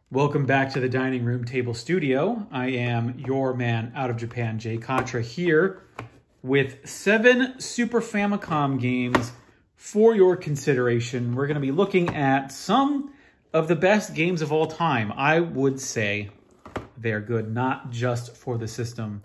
Welcome back to the Dining Room Table Studio. I am your man out of Japan, Jay Contra, here with 7 Super Famicom games for your consideration. We're going to be looking at some of the best games of all time. I would say they're good, not just for the system,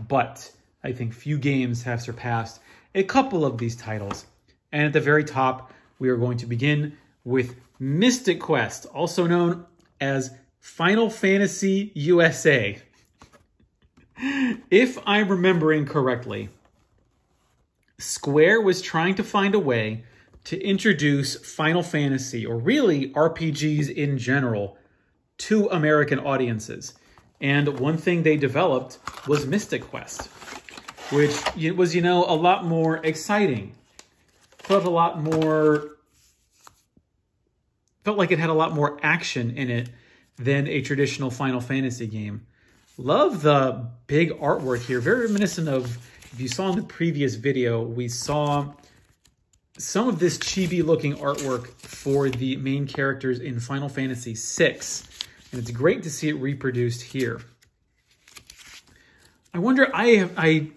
but I think few games have surpassed a couple of these titles. And at the very top, we are going to begin with Mystic Quest, also known as Final Fantasy USA. If I'm remembering correctly, Square was trying to find a way to introduce Final Fantasy, or really RPGs in general, to American audiences. And one thing they developed was Mystic Quest, which was, a lot more exciting. Felt like it had a lot more action in it than a traditional Final Fantasy game. Love the big artwork here. Very reminiscent of, if you saw in the previous video, we saw some of this chibi-looking artwork for the main characters in Final Fantasy VI. And it's great to see it reproduced here. I wonder, I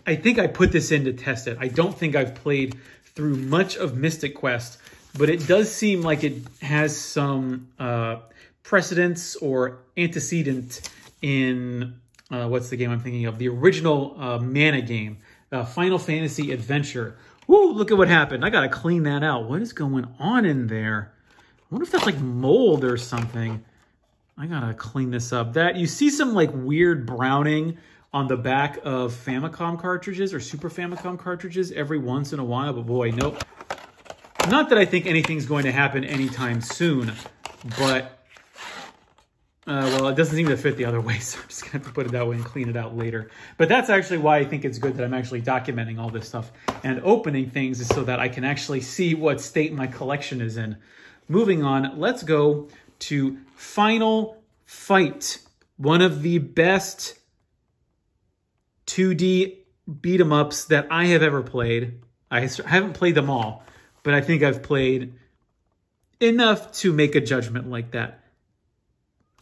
think I put this in to test it. I don't think I've played through much of Mystic Quest, but it does seem like it has some precedence or antecedent in, what's the game I'm thinking of? The original Mana game, Final Fantasy Adventure. Woo, look at what happened. I got to clean that out. What is going on in there? I wonder if that's like mold or something. I got to clean this up. You see some like weird browning on the back of Famicom cartridges or Super Famicom cartridges every once in a while, but boy, nope. Not that I think anything's going to happen anytime soon, but, well, it doesn't seem to fit the other way, so I'm just going to have to put it that way and clean it out later. But that's actually why I think it's good that I'm actually documenting all this stuff and opening things, is so that I can actually see what state my collection is in. Moving on, let's go to Final Fight, one of the best 2D beat-em-ups that I have ever played. I haven't played them all, but I think I've played enough to make a judgment like that.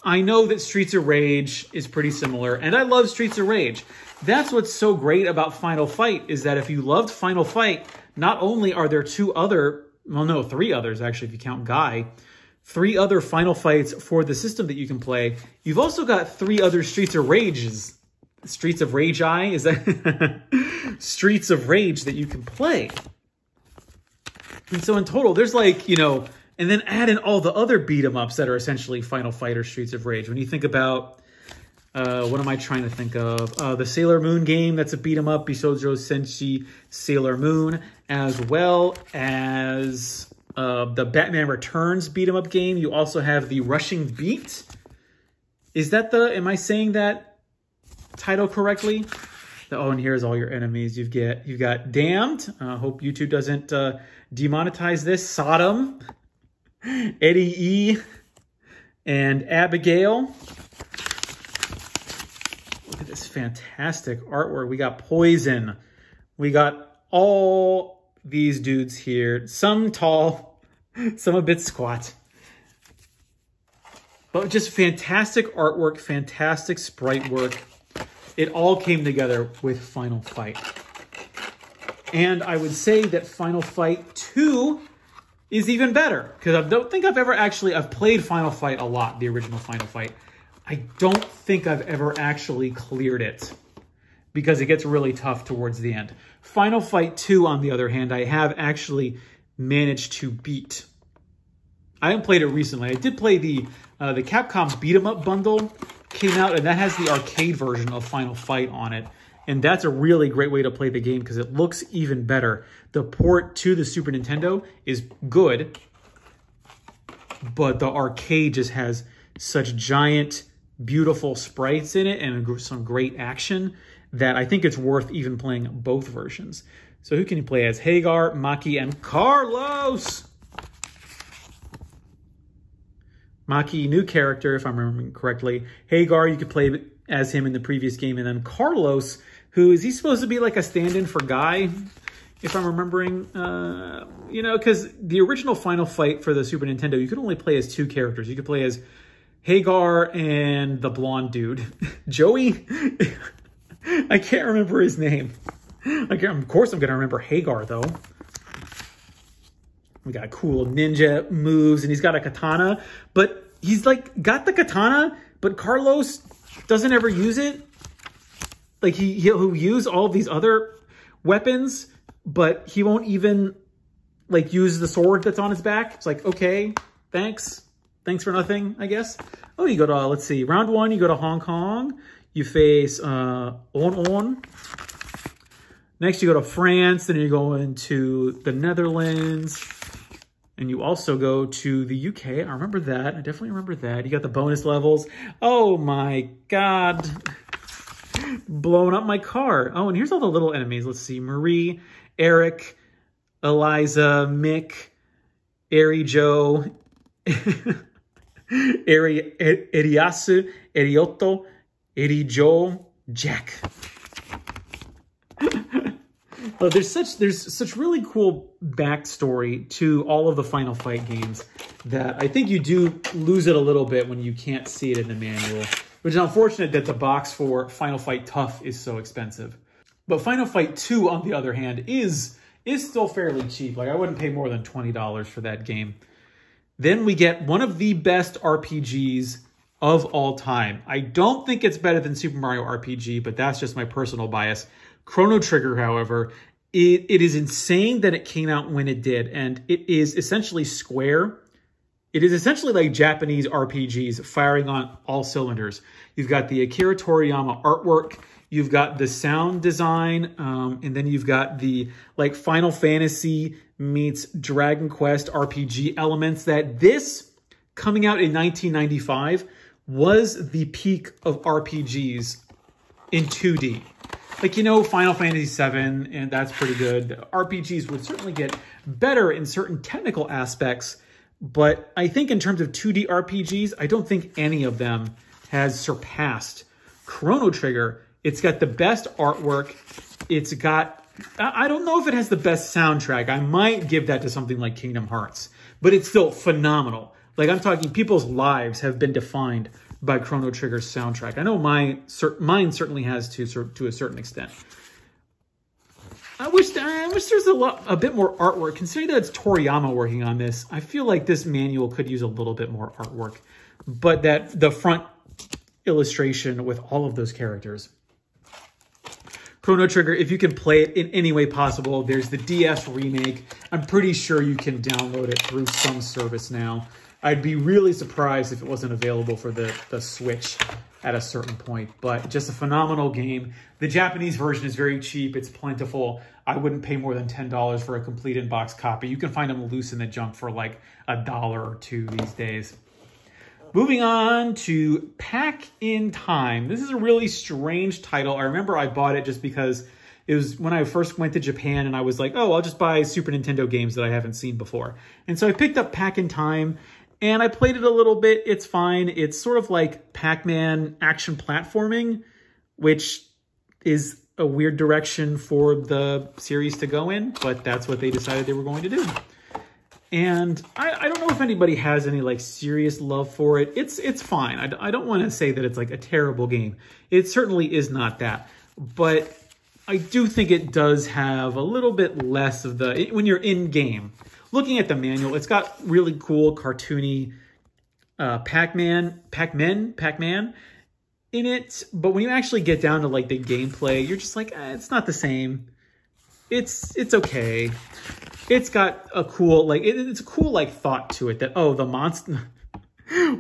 I know that Streets of Rage is pretty similar, and I love Streets of Rage. That's what's so great about Final Fight, is that if you loved Final Fight, not only are there 3 others actually, if you count Guy, 3 other Final Fights for the system that you can play. You've also got 3 other Streets of Rages. Streets of Rage is that Streets of Rage that you can play. And so in total, there's like, and then add in all the other beat 'em ups that are essentially Final Fight or Streets of Rage. When you think about, what am I trying to think of? The Sailor Moon game, that's a beat 'em up, Bisoujo Senshi Sailor Moon, as well as the Batman Returns beat 'em up game. You also have the Rushing Beat. Am I saying that title correctly? Oh, and here's all your enemies. You've got Damned. Hope YouTube doesn't demonetize this. Sodom, Eddie E, and Abigail. Look at this fantastic artwork. We got Poison. We got all these dudes here. Some tall, some a bit squat. But just fantastic artwork, fantastic sprite work. It all came together with Final Fight. And I would say that Final Fight 2 is even better, because I don't think I've played Final Fight a lot, the original Final Fight. I don't think I've ever actually cleared it, because it gets really tough towards the end. Final Fight 2, on the other hand, I have actually managed to beat. I haven't played it recently. I did play the Capcom Beat 'em Up bundle came out, and that has the arcade version of Final Fight on it. And that's a really great way to play the game, because it looks even better. The port to the Super Nintendo is good, but the arcade just has such giant, beautiful sprites in it and some great action that I think it's worth even playing both versions. So who can you play as? Hagar, Maki, and Carlos! Maki, new character, if I'm remembering correctly. Hagar, you could play as him in the previous game. And then Carlos, who is he supposed to be like a stand-in for Guy? If I'm remembering, because the original Final Fight for the Super Nintendo, you could only play as 2 characters. You could play as Hagar and the blonde dude. Joey? I can't remember his name. Of course I'm going to remember Hagar, though. We got cool ninja moves, and he's got a katana. But he's, like, got the katana, but Carlos doesn't ever use it. Like, he'll use all of these other weapons, but he won't even, like, use the sword that's on his back. It's like, okay, thanks. Thanks for nothing, I guess. Oh, you go to, let's see, round 1, you go to Hong Kong. You face On. Next, you go to France. Then you go into the Netherlands. And you also go to the UK. I remember that. I definitely remember that. You got the bonus levels. Oh, my God. Blowing up my car. Oh, and here's all the little enemies. Let's see. Marie, Eric, Eliza, Mick, Ari Joe, Eriyasu, Eriotto, Eddie Joe, Jack. Well, there's such really cool backstory to all of the Final Fight games that I think you do lose it a little bit when you can't see it in the manual, which is unfortunate that the box for Final Fight Tough is so expensive. But Final Fight 2, on the other hand, is still fairly cheap. Like, I wouldn't pay more than $20 for that game. Then we get one of the best RPGs of all time. I don't think it's better than Super Mario RPG, but that's just my personal bias. Chrono Trigger, however, it is insane that it came out when it did, and it is essentially Square. It is essentially like Japanese RPGs firing on all cylinders. You've got the Akira Toriyama artwork, you've got the sound design, and then you've got the like Final Fantasy meets Dragon Quest RPG elements. That this, coming out in 1995, was the peak of RPGs in 2D. Like, you know, Final Fantasy VII, and that's pretty good. RPGs would certainly get better in certain technical aspects, but I think in terms of 2D RPGs, I don't think any of them has surpassed Chrono Trigger. It's got the best artwork. It's got, I don't know if it has the best soundtrack. I might give that to something like Kingdom Hearts, but it's still phenomenal. Like, I'm talking people's lives have been defined by Chrono Trigger's soundtrack. I know mine certainly has to a certain extent. I wish there's a bit more artwork. Considering that it's Toriyama working on this, I feel like this manual could use a little bit more artwork. But that the front illustration with all of those characters. Chrono Trigger, if you can play it in any way possible, there's the DS remake. I'm pretty sure you can download it through some service now. I'd be really surprised if it wasn't available for the Switch at a certain point, but just a phenomenal game. The Japanese version is very cheap. It's plentiful. I wouldn't pay more than $10 for a complete in-box copy. You can find them loose in the junk for like $1 or $2 these days. Moving on to Pack in Time. This is a really strange title. I remember I bought it just because it was when I first went to Japan and I was like, oh, I'll just buy Super Nintendo games that I haven't seen before. And so I picked up Pack in Time. And I played it a little bit. It's fine. It's sort of like Pac-Man action platforming, which is a weird direction for the series to go in, but that's what they decided they were going to do. And I don't know if anybody has any like serious love for it. It's fine. I don't want to say that it's like a terrible game. It certainly is not that. But I do think it does have a little bit less of the, when you're in game. Looking at the manual, it's got really cool cartoony Pac-Man in it. But when you actually get down to like the gameplay, you're just like, it's not the same. It's okay. It's got a cool, like, it's a cool like thought to it that, oh, the monster,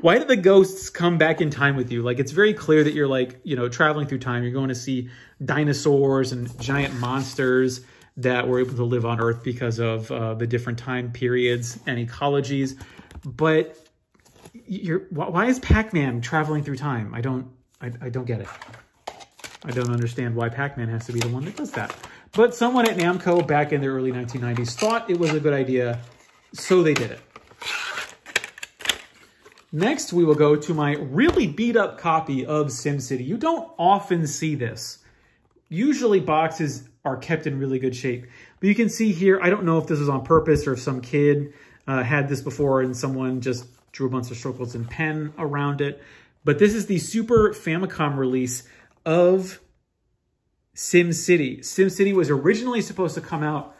why do the ghosts come back in time with you? Like, it's very clear that you're like, you know, traveling through time. You're going to see dinosaurs and giant monsters that were able to live on Earth because of the different time periods and ecologies. But why is Pac-Man traveling through time? I don't get it. I don't understand why Pac-Man has to be the one that does that. But someone at Namco back in the early 1990s thought it was a good idea, so they did it. Next, we will go to my really beat up copy of SimCity. You don't often see this. Usually boxes are kept in really good shape. But you can see here, I don't know if this was on purpose or if some kid had this before and someone just drew a bunch of circles and pen around it. But this is the Super Famicom release of SimCity. SimCity was originally supposed to come out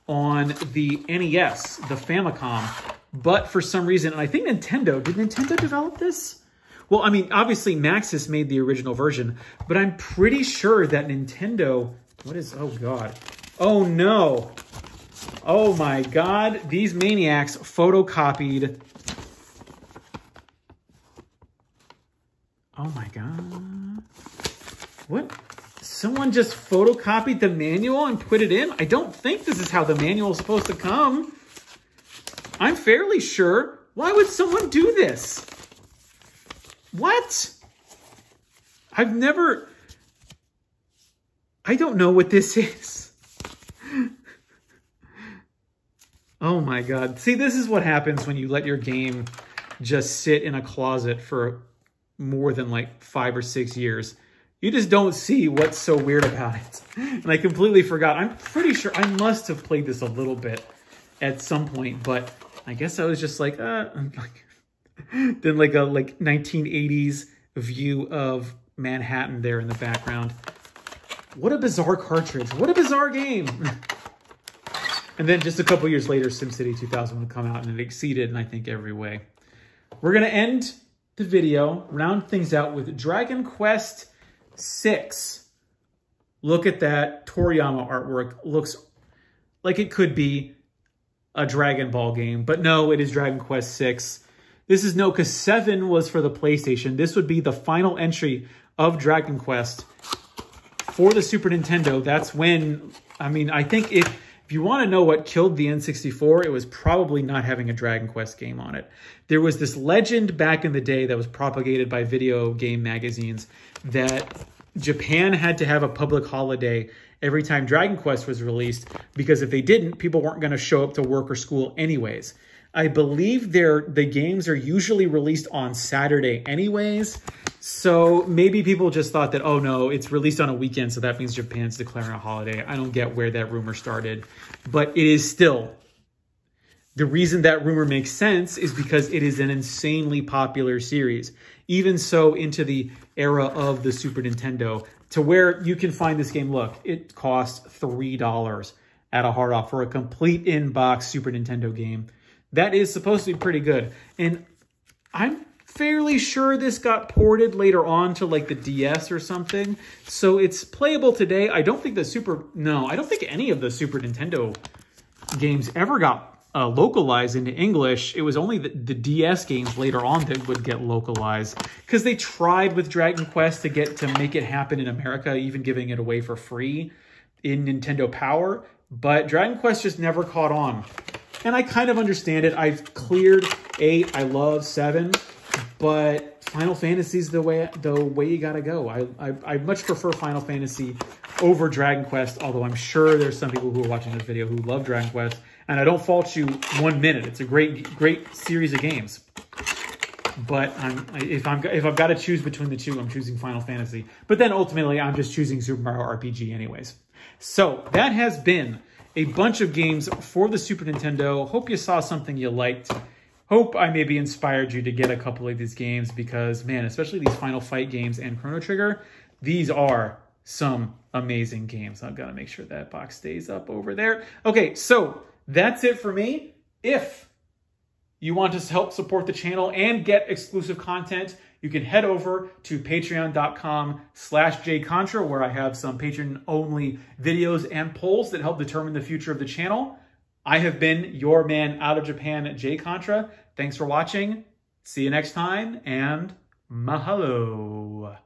on the NES, the Famicom, but for some reason, and I think Nintendo, did Nintendo develop this? Well, I mean, obviously Maxis made the original version, but I'm pretty sure that Nintendo, oh God. Oh no. Oh my God. These maniacs photocopied. Oh my God. What? Someone just photocopied the manual and put it in? I don't think this is how the manual is supposed to come. I'm fairly sure. Why would someone do this? What? I don't know what this is. Oh my God. See, this is what happens when you let your game just sit in a closet for more than like 5 or 6 years. You just don't see what's so weird about it. And I completely forgot. I'm pretty sure I must have played this a little bit at some point, but I guess I was just like, then like a 1980s view of Manhattan there in the background. What a bizarre cartridge. What a bizarre game. And then just a couple years later, SimCity 2000 would come out and it exceeded in, I think, every way. We're going to end the video, round things out with Dragon Quest VI. Look at that Toriyama artwork. Looks like it could be a Dragon Ball game, but no, it is Dragon Quest VI. This is no, because 7 was for the PlayStation. This would be the final entry of Dragon Quest for the Super Nintendo. That's when, I mean, I think if you want to know what killed the N64, it was probably not having a Dragon Quest game on it. There was this legend back in the day that was propagated by video game magazines that Japan had to have a public holiday every time Dragon Quest was released, because if they didn't, people weren't going to show up to work or school anyways. I believe the games are usually released on Saturday anyways, so maybe people just thought that, oh no, it's released on a weekend, so that means Japan's declaring a holiday. I don't get where that rumor started, but it is still. The reason that rumor makes sense is because it is an insanely popular series, even so into the era of the Super Nintendo, to where you can find this game. Look, it costs $3 at a hard off for a complete in-box Super Nintendo game. That is supposed to be pretty good. And I'm fairly sure this got ported later on to like the DS or something. So it's playable today. I don't think any of the Super Nintendo games ever got localized into English. It was only the DS games later on that would get localized, because they tried with Dragon Quest to make it happen in America, even giving it away for free in Nintendo Power. But Dragon Quest just never caught on. And I kind of understand it. I've cleared 8. I love 7. But Final Fantasy is the way you gotta go. I much prefer Final Fantasy over Dragon Quest, although I'm sure there's some people who are watching this video who love Dragon Quest, and I don't fault you 1 minute. It's a great series of games. But if I've got to choose between the two, I'm choosing Final Fantasy. But then ultimately, I'm just choosing Super Mario RPG anyways. So that has been a bunch of games for the Super Nintendo. Hope you saw something you liked. Hope I maybe inspired you to get a couple of these games, because, man, especially these Final Fight games and Chrono Trigger, these are some amazing games. I've got to make sure that box stays up over there. Okay, so that's it for me. If you want to help support the channel and get exclusive content, you can head over to patreon.com/jcontra, where I have some patron-only videos and polls that help determine the future of the channel. I have been your man out of Japan, Jay Contra. Thanks for watching. See you next time, and mahalo.